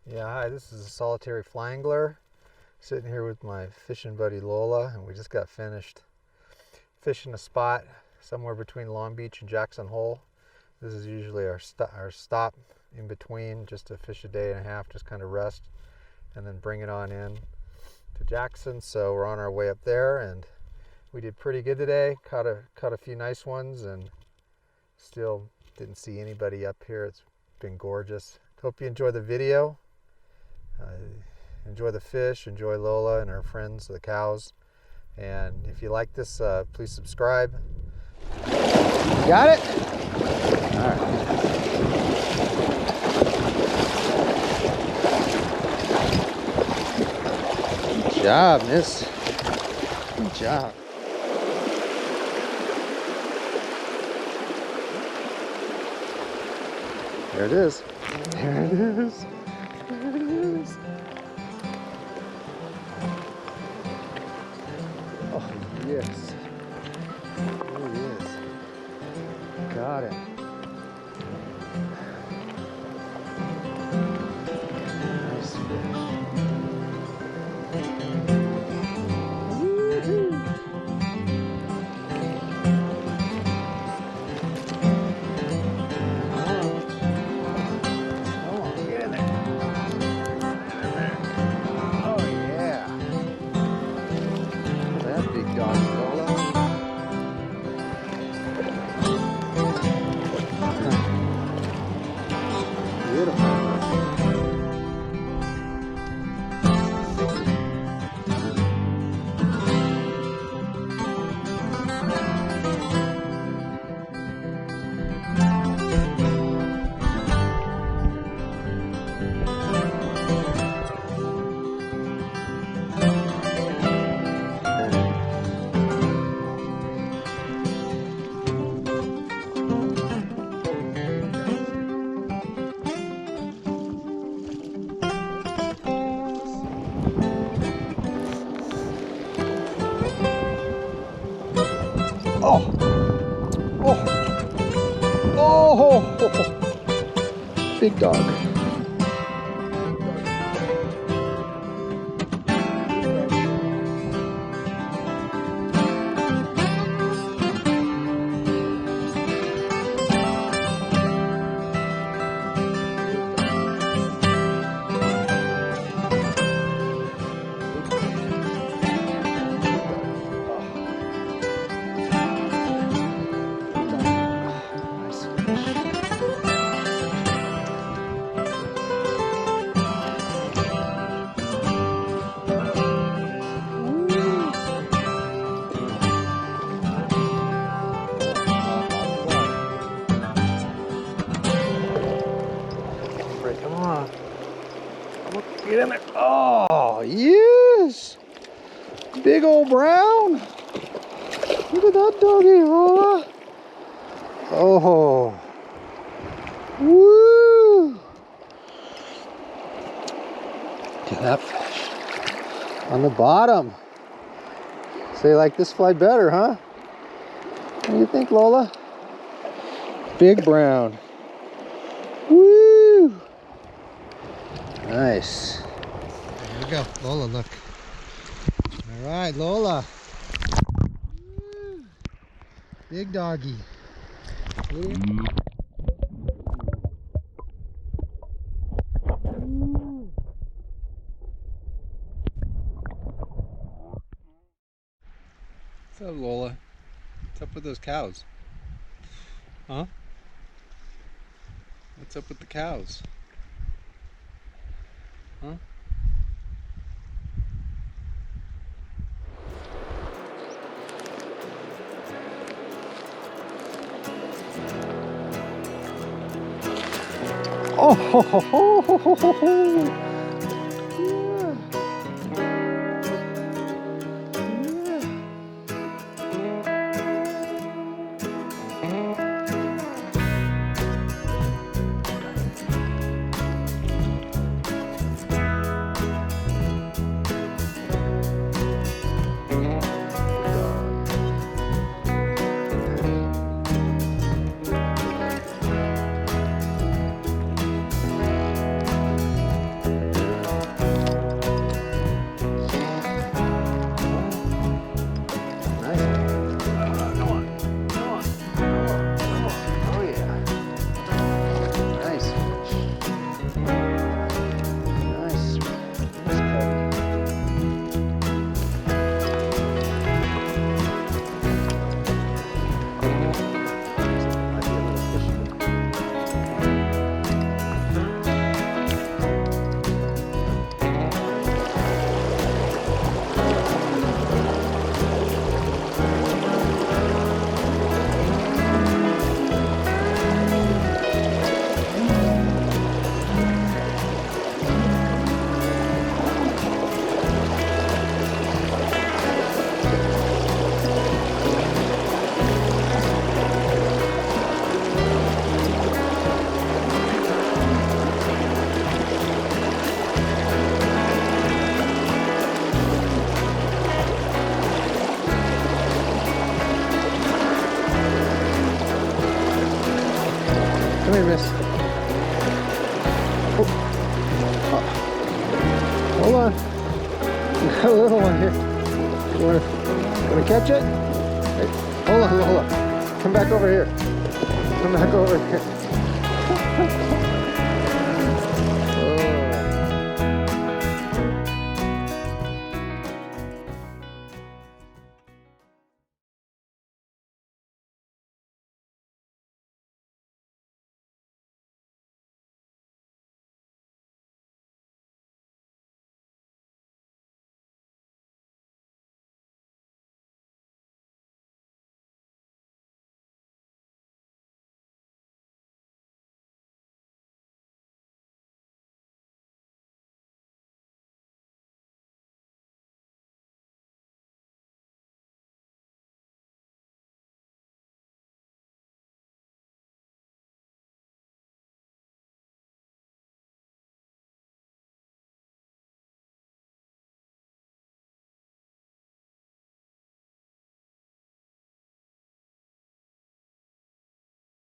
Yeah, hi, this is a solitary fly angler sitting here with my fishing buddy Lola, and we just got finished fishing a spot somewhere between Long Beach and Jackson Hole. This is usually our stop in between, just to fish a day and a half, just kind of rest, and then bring it on in to Jackson. So we're on our way up there, and we did pretty good today. Caught a few nice ones, and still didn't see anybody up here. It's been gorgeous. Hope you enjoy the video. Enjoy the fish, enjoy Lola and our friends, the cows. And if you like this, please subscribe. Got it? All right. Good job, miss. Good job. There it is. There it is. There it is. Oh, yes. There it is. Got it. Nice fish. Woo-hoo. Oh, big dog. Come on. Get in there. Oh, yes. Big old brown. Look at that doggy, Lola. Oh. Woo. Look at that fish. On the bottom. So you like this fly better, huh? What do you think, Lola? Big brown. Woo! Nice. Here we go. Lola, look. All right, Lola. Woo. Big doggy. What's up, Lola? What's up with those cows? Huh? What's up with the cows? Huh? Oh, ho, ho, ho, ho, ho, ho, ho. Come here, miss. Oh. Hold on. We got a little one here. You wanna catch it? Hey, hold on, Lola. Come back over here. Come back over here.